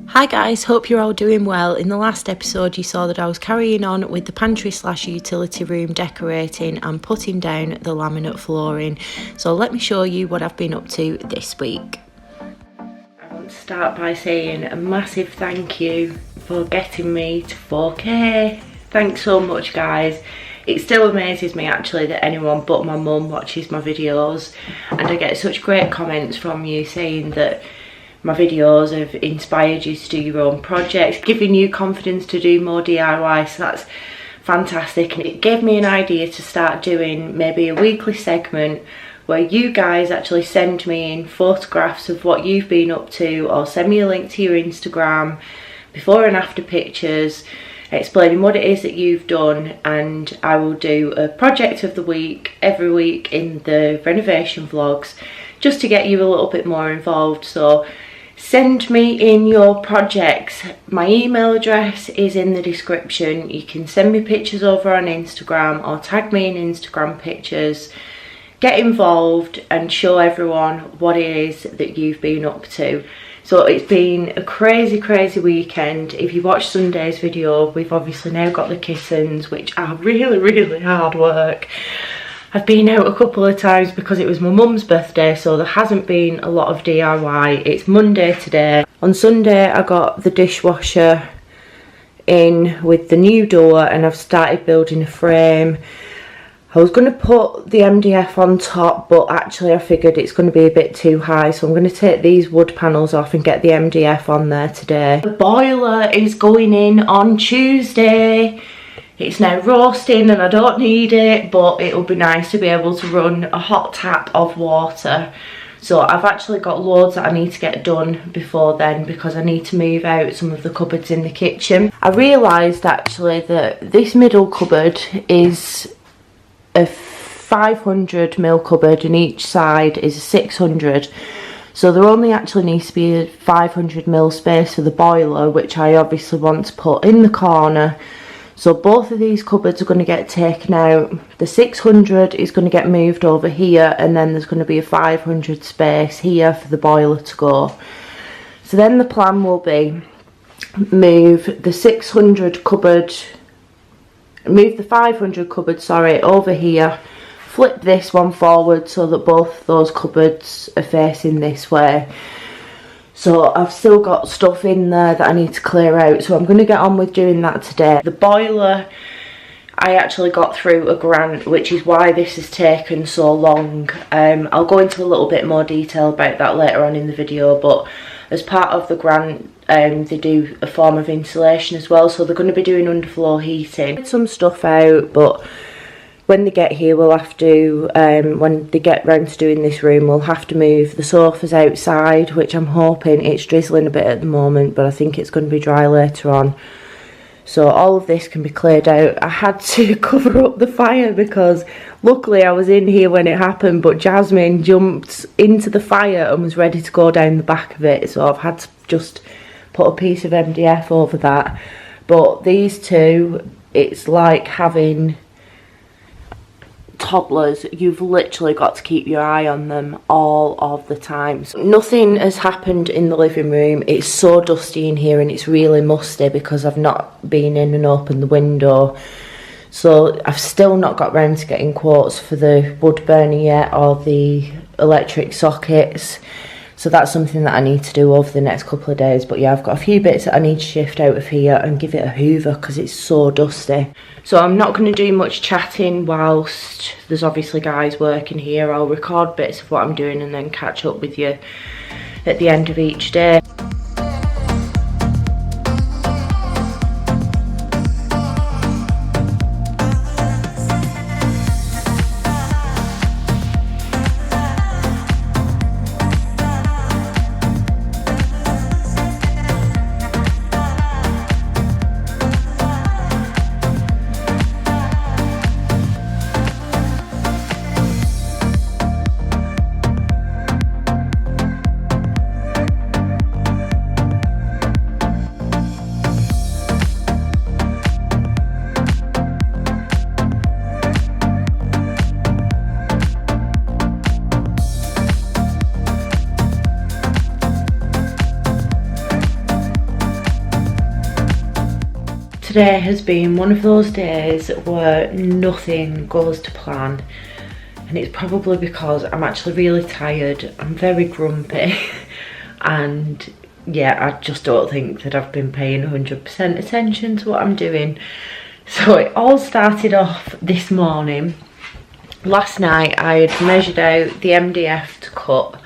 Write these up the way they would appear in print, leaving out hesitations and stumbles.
Hi guys, hope you're all doing well. In the last episode you saw that I was carrying on with the pantry / utility room decorating and putting down the laminate flooring. So let me show you what I've been up to this week. I want to start by saying a massive thank you for getting me to 4K. Thanks so much guys. It still amazes me actually that anyone but my mum watches my videos, and I get such great comments from you saying that my videos have inspired you to do your own projects, giving you confidence to do more DIY, so that's fantastic. And it gave me an idea to start doing maybe a weekly segment where you guys actually send me in photographs of what you've been up to, or send me a link to your Instagram, before and after pictures, explaining what it is that you've done, and I will do a project of the week every week in the renovation vlogs, just to get you a little bit more involved. So send me in your projects. My email address is in the description. You can send me pictures over on Instagram or tag me in Instagram pictures. Get involved and show everyone what it is that you've been up to. So it's been a crazy weekend. If you watch Sunday's video, we've obviously now got the kittens, which are really hard work. I've been out a couple of times because it was my mum's birthday, so there hasn't been a lot of DIY. It's Monday today. On Sunday I got the dishwasher in with the new door and I've started building a frame. I was going to put the MDF on top, but actually I figured it's going to be a bit too high, so I'm going to take these wood panels off and get the MDF on there today. The boiler is going in on Tuesday. It's now roasting and I don't need it, but it'll be nice to be able to run a hot tap of water. So I've actually got loads that I need to get done before then, because I need to move out some of the cupboards in the kitchen. I realised actually that this middle cupboard is a 500ml cupboard and each side is a 600. So there only actually needs to be a 500ml space for the boiler, which I obviously want to put in the corner. So both of these cupboards are going to get taken out. The 600 is going to get moved over here, and then there's going to be a 500 space here for the boiler to go. So then the plan will be move the 600 cupboard, move the 500 cupboard, sorry, over here, flip this one forward so that both those cupboards are facing this way. So I've still got stuff in there that I need to clear out, so I'm going to get on with doing that today. The boiler, I actually got through a grant, which is why this has taken so long. I'll go into a little bit more detail about that later on in the video, but as part of the grant they do a form of insulation as well, so they're going to be doing underfloor heating. Get some stuff out, but when they get here we'll have to, when they get round to doing this room, we'll have to move the sofas outside, which I'm hoping, it's drizzling a bit at the moment, but I think it's going to be dry later on. So all of this can be cleared out. I had to cover up the fire because luckily I was in here when it happened, but Jasmine jumped into the fire and was ready to go down the back of it, so I've had to just put a piece of MDF over that. But these two, it's like having toddlers. You've literally got to keep your eye on them all of the time. So nothing has happened in the living room. It's so dusty in here and it's really musty because I've not been in and opened the window. So I've still not got round to getting quotes for the wood burner yet, or the electric sockets. So that's something that I need to do over the next couple of days. But yeah, I've got a few bits that I need to shift out of here and give it a hoover because it's so dusty. So I'm not going to do much chatting whilst there's obviously guys working here. I'll record bits of what I'm doing and then catch up with you at the end of each day. Today has been one of those days where nothing goes to plan, and it's probably because I'm actually really tired. I'm very grumpy and yeah, I just don't think that I've been paying 100% attention to what I'm doing. So it all started off this morning. Last night I had measured out the MDF to cut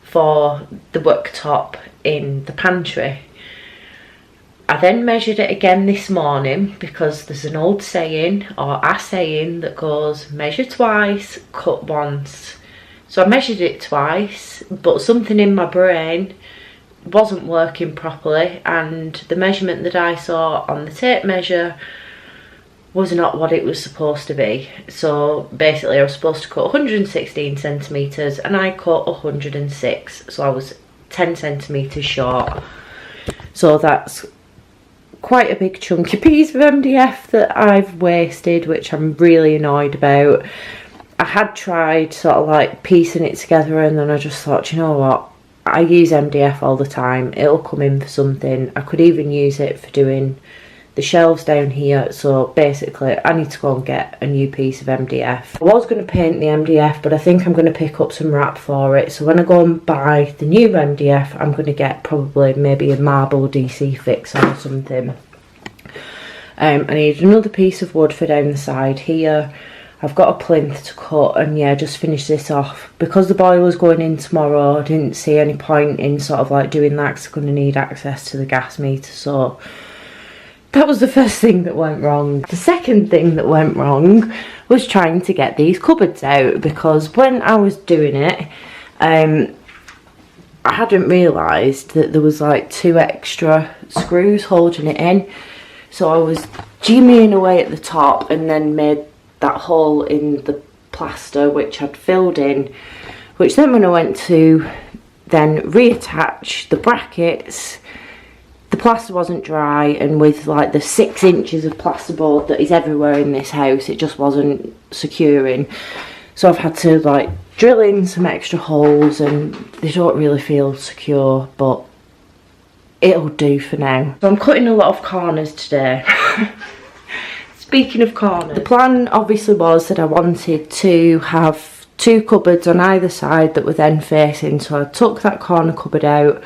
for the worktop in the pantry. I then measured it again this morning because there's an old saying, or a saying, that goes measure twice, cut once. So I measured it twice, but something in my brain wasn't working properly, and the measurement that I saw on the tape measure was not what it was supposed to be. So basically I was supposed to cut 116 centimetres and I cut 106, so I was 10 centimetres short. So that's quite a big chunky piece of MDF that I've wasted, which I'm really annoyed about. I had tried sort of like piecing it together, and then I just thought, you know what, I use MDF all the time, it'll come in for something. I could even use it for doing the shelves down here. So basically I need to go and get a new piece of MDF. I was going to paint the MDF, but I think I'm going to pick up some wrap for it. So when I go and buy the new MDF, I'm going to get probably maybe a marble DC fix or something. I need another piece of wood for down the side here. I've got a plinth to cut, and yeah, just finish this off. Because the boiler's going in tomorrow, I didn't see any point in sort of like doing that because I'm going to need access to the gas meter. So that was the first thing that went wrong. The second thing that went wrong was trying to get these cupboards out, because when I was doing it, I hadn't realised that there was like 2 extra screws holding it in. So I was jimmying away at the top and then made that hole in the plaster which I'd filled in, which then when I went to then reattach the brackets, the plaster wasn't dry, and with like the 6 inches of plasterboard that is everywhere in this house, it just wasn't securing. So I've had to like drill in some extra holes, and they don't really feel secure, but it'll do for now. So I'm cutting a lot of corners today. Speaking of corners, the plan obviously was that I wanted to have 2 cupboards on either side that were then facing. So I took that corner cupboard out,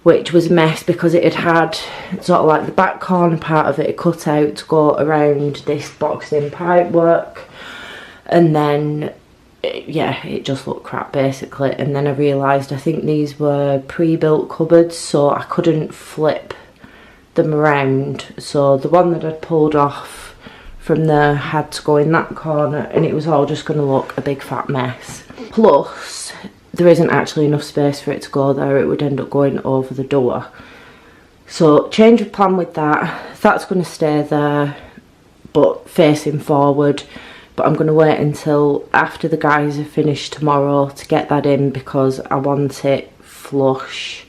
which was a mess because it had sort of like the back corner part of it cut out to go around this boxed in pipe work, and then yeah, it just looked crap basically. And then I realised I think these were pre-built cupboards, so I couldn't flip them around. So the one that I'd pulled off from there had to go in that corner, and it was all just going to look a big fat mess. Plus there isn't actually enough space for it to go there, it would end up going over the door. So change of plan with that. That's going to stay there but facing forward, but I'm going to wait until after the guys are finished tomorrow to get that in, because I want it flush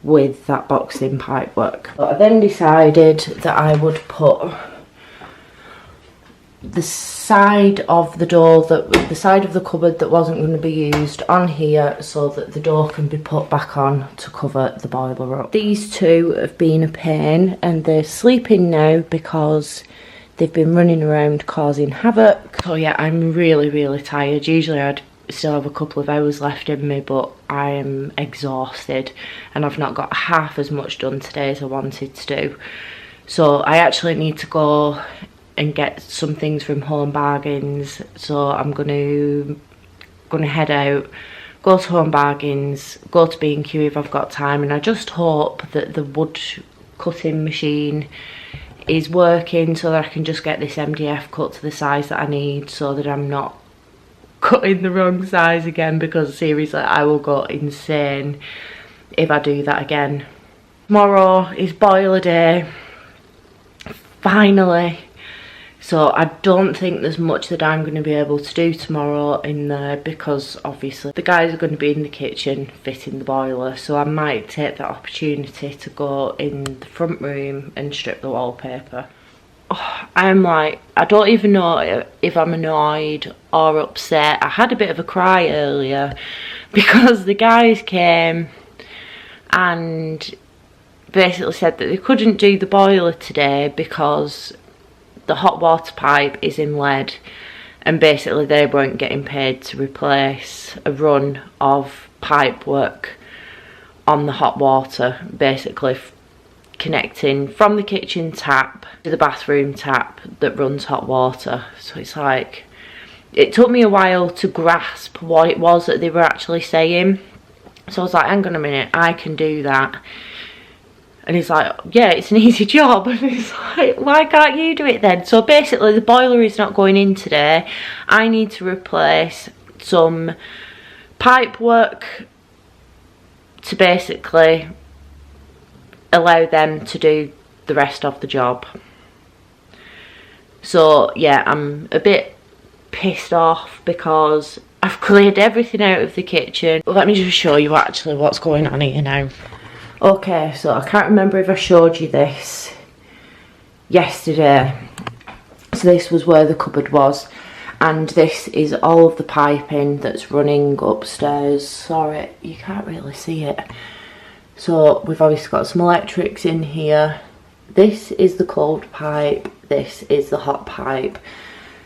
with that boxed in pipe work. But I then decided that I would put the side of the door, the side of the cupboard that wasn't going to be used, on here, so that the door can be put back on to cover the boiler up. These 2 have been a pain, and they're sleeping now because they've been running around causing havoc. So yeah, I'm really tired. Usually I'd still have a couple of hours left in me, but I am exhausted and I've not got half as much done today as I wanted to do. So I actually need to go and get some things from Home Bargains. So I'm gonna head out, go to Home Bargains, go to B&Q if I've got time, and I just hope that the wood cutting machine is working so that I can just get this MDF cut to the size that I need, so that I'm not cutting the wrong size again, because seriously I will go insane if I do that again. Tomorrow is boiler day, finally. So I don't think there's much that I'm going to be able to do tomorrow in there, because obviously the guys are going to be in the kitchen fitting the boiler. So I might take that opportunity to go in the front room and strip the wallpaper. Oh, I'm like, I don't even know if I'm annoyed or upset. I had a bit of a cry earlier because the guys came and basically said that they couldn't do the boiler today because the hot water pipe is in lead, and basically they weren't getting paid to replace a run of pipe work on the hot water, basically connecting from the kitchen tap to the bathroom tap that runs hot water. So it's like, it took me a while to grasp what it was that they were actually saying. So I was like, hang on a minute, I can do that. And he's like, yeah, it's an easy job. And he's like, why can't you do it then? So basically the boiler is not going in today. I need to replace some pipe work to basically allow them to do the rest of the job. So yeah, I'm a bit pissed off because I've cleared everything out of the kitchen. Let me just show you actually what's going on here now. Okay, so I can't remember if I showed you this yesterday. So this was where the cupboard was, and this is all of the piping that's running upstairs. Sorry, you can't really see it. So we've obviously got some electrics in here. This is the cold pipe, this is the hot pipe.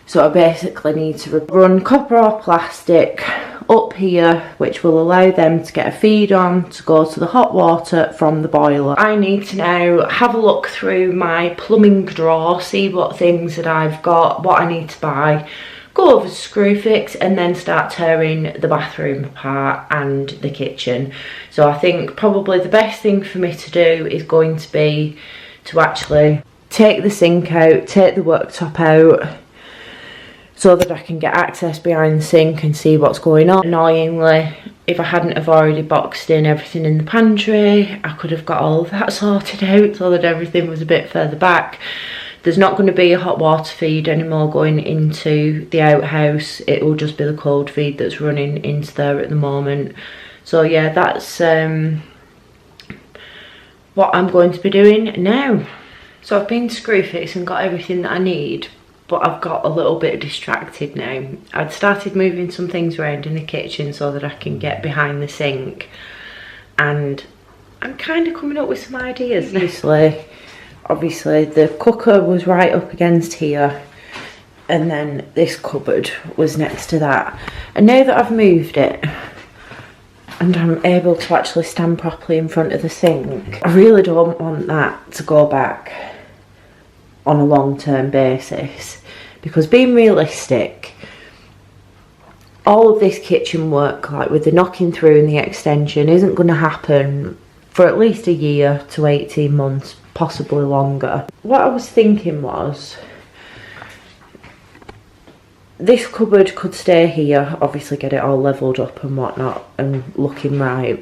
So I basically need to run copper or plastic up here, which will allow them to get a feed on to go to the hot water from the boiler. I need to now have a look through my plumbing drawer, see what things that I've got, what I need to buy, go over to Screwfix, and then start tearing the bathroom apart and the kitchen. So I think probably the best thing for me to do is going to be to actually take the sink out, take the worktop out, so that I can get access behind the sink and see what's going on. Annoyingly, if I hadn't have already boxed in everything in the pantry, I could have got all of that sorted out so that everything was a bit further back. There's not going to be a hot water feed anymore going into the outhouse. It will just be the cold feed that's running into there at the moment. So yeah, that's what I'm going to be doing now. So I've been to Screwfix and got everything that I need, but I've got a little bit distracted now. I'd started moving some things around in the kitchen so that I can get behind the sink, and I'm kind of coming up with some ideas. Obviously the cooker was right up against here, and then this cupboard was next to that. And now that I've moved it and I'm able to actually stand properly in front of the sink, I really don't want that to go back on a long-term basis, because being realistic, all of this kitchen work, like with the knocking through and the extension, isn't going to happen for at least a year to 18 months, possibly longer. What I was thinking was, this cupboard could stay here, obviously get it all levelled up and whatnot and looking right.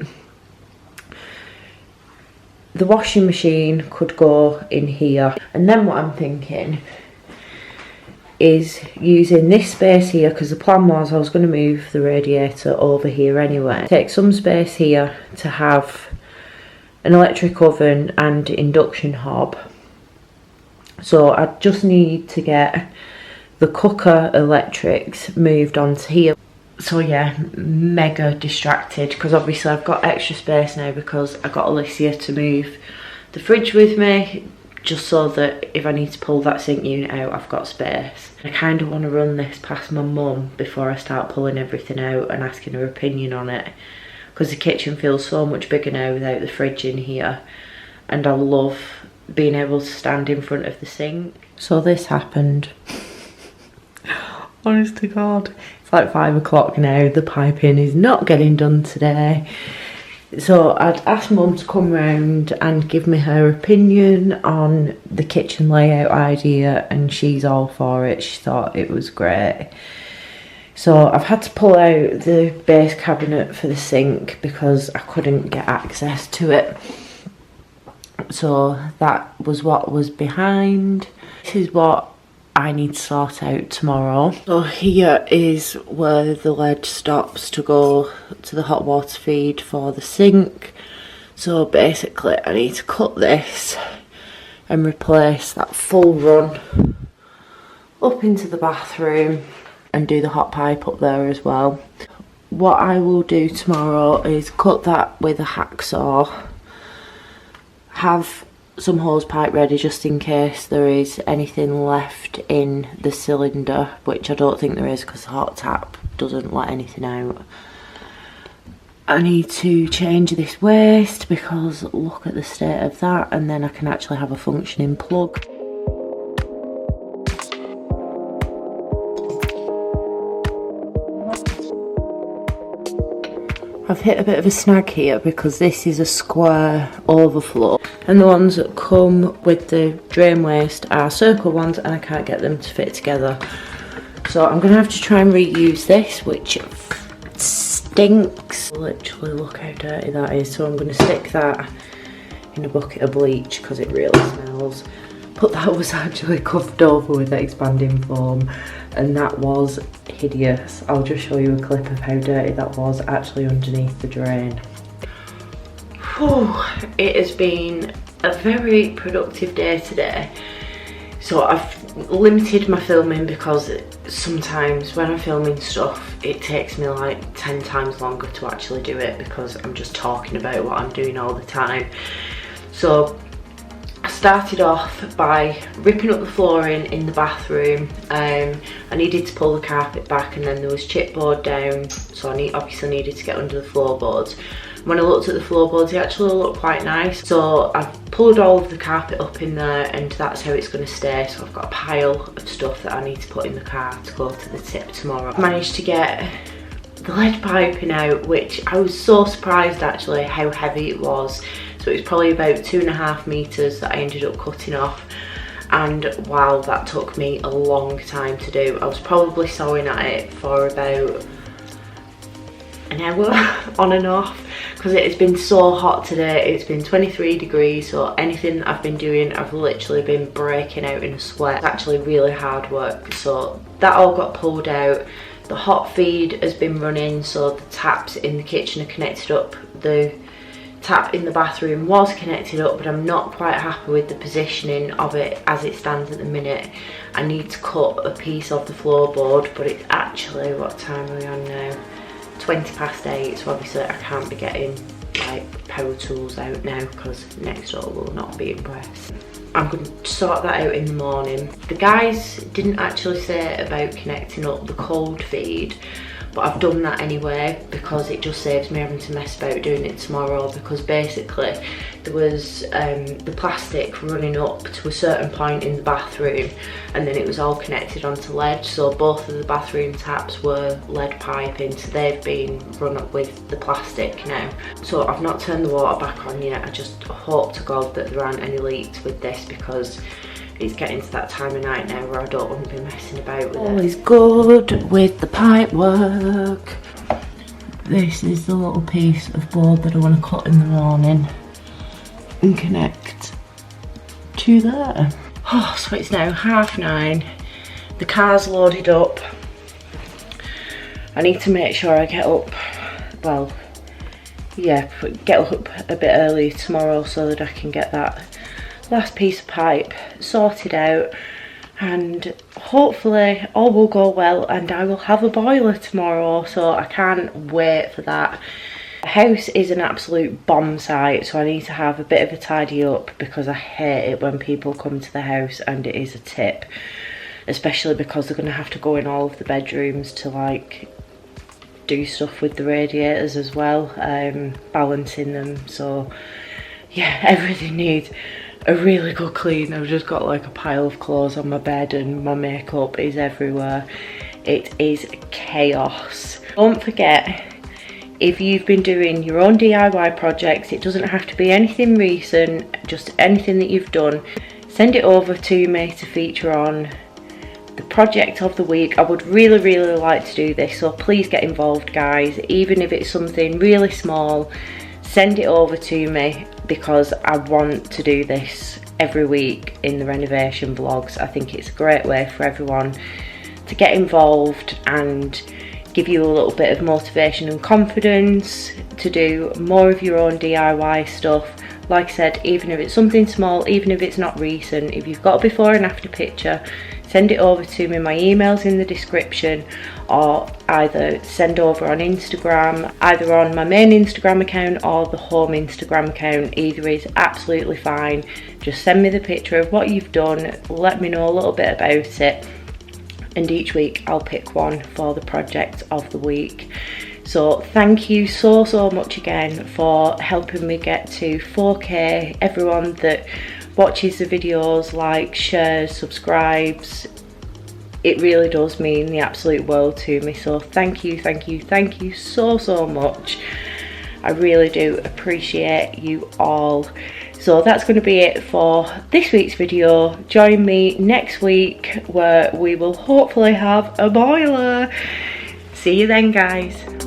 The washing machine could go in here, and then what I'm thinking is using this space here, because the plan was I was going to move the radiator over here anyway. Take some space here to have an electric oven and induction hob. So I just need to get the cooker electrics moved onto here. So yeah, mega distracted, because obviously I've got extra space now because I got Alicia to move the fridge with me, just so that if I need to pull that sink unit out, I've got space. I kind of want to run this past my mum before I start pulling everything out and asking her opinion on it, because the kitchen feels so much bigger now without the fridge in here, and I love being able to stand in front of the sink. So this happened. Honest to God, it's like 5 o'clock now, the piping is not getting done today. So I'd asked Mum to come round and give me her opinion on the kitchen layout idea, and she's all for it. She thought it was great. So I've had to pull out the base cabinet for the sink because I couldn't get access to it. So that was what was behind. This is what I need to sort out tomorrow. So here is where the lead stops to go to the hot water feed for the sink. So basically I need to cut this and replace that full run up into the bathroom and do the hot pipe up there as well. What I will do tomorrow is cut that with a hacksaw, have some hose pipe ready just in case there is anything left in the cylinder, which I don't think there is because the hot tap doesn't let anything out. I need to change this waste because look at the state of that, and then I can actually have a functioning plug. I've hit a bit of a snag here because this is a square overflow and the ones that come with the drain waste are circle ones and I can't get them to fit together. So I'm going to have to try and reuse this, which stinks. Literally look how dirty that is. So I'm going to stick that in a bucket of bleach because it really smells. But that was actually covered over with expanding foam and that was hideous. I'll just show you a clip of how dirty that was actually underneath the drain. Whew, it has been a very productive day today. So I've limited my filming because sometimes when I'm filming stuff it takes me like 10 times longer to actually do it because I'm just talking about what I'm doing all the time. So I started off by ripping up the flooring in the bathroom. I needed to pull the carpet back and then there was chipboard down, so I obviously needed to get under the floorboards. When I looked at the floorboards, they actually look quite nice. So I've pulled all of the carpet up in there and that's how it's going to stay. So I've got a pile of stuff that I need to put in the car to go to the tip tomorrow. I managed to get the lead piping out, which I was so surprised actually how heavy it was. So it was probably about 2.5 meters that I ended up cutting off. And wow, that took me a long time to do. I was probably sewing at it for about an hour on and off because it has been so hot today. It's been 23 degrees, so anything I've been doing I've literally been breaking out in a sweat. It's actually really hard work. So that all got pulled out. The hot feed has been running, so the taps in the kitchen are connected up. The tap in the bathroom was connected up, but I'm not quite happy with the positioning of it as it stands at the minute. I need to cut a piece of the floorboard, but it's actually, what time are we on now? 8:20, so obviously I can't be getting like power tools out now because next door will not be impressed. I'm going to sort that out in the morning. The guys didn't actually say about connecting up the cold feed, but I've done that anyway because it just saves me having to mess about doing it tomorrow, because basically there was the plastic running up to a certain point in the bathroom and then it was all connected onto lead, so both of the bathroom taps were lead piping, so they've been run up with the plastic now. So I've not turned the water back on yet. I just hope to God that there aren't any leaks with this because it's getting to that time of night now where I don't want to be messing about with it. All is good with the pipe work. This is the little piece of board that I want to cut in the morning and connect to there. Oh, so it's now 9:30. The car's loaded up. I need to make sure I get up, well, yeah, get up a bit early tomorrow so that I can get that last piece of pipe sorted out, and hopefully all will go well and I will have a boiler tomorrow, so I can't wait for that. The house is an absolute bomb site, so I need to have a bit of a tidy up because I hate it when people come to the house and it is a tip, especially because they're going to have to go in all of the bedrooms to like do stuff with the radiators as well, balancing them. So yeah, everything needs a really good clean. I've just got like a pile of clothes on my bed and my makeup is everywhere. It is chaos. Don't forget, if you've been doing your own DIY projects, it doesn't have to be anything recent, just anything that you've done, send it over to me to feature on the project of the week. I would really like to do this, so please get involved guys. Even if it's something really small, send it over to me because I want to do this every week in the renovation vlogs. I think it's a great way for everyone to get involved and give you a little bit of motivation and confidence to do more of your own DIY stuff, like I said, even if it's something small, even if it's not recent, if you've got a before and after picture, send it over to me. My email's in the description, or either send over on Instagram, either on my main Instagram account or the home Instagram account. Either is absolutely fine. Just send me the picture of what you've done, let me know a little bit about it, and each week I'll pick one for the project of the week. So thank you so much again for helping me get to 4K. Everyone that watches the videos, likes, shares, subscribes, it really does mean the absolute world to me. So thank you so much. I really do appreciate you all. So that's going to be it for this week's video. Join me next week where we will hopefully have a boiler. See you then, guys.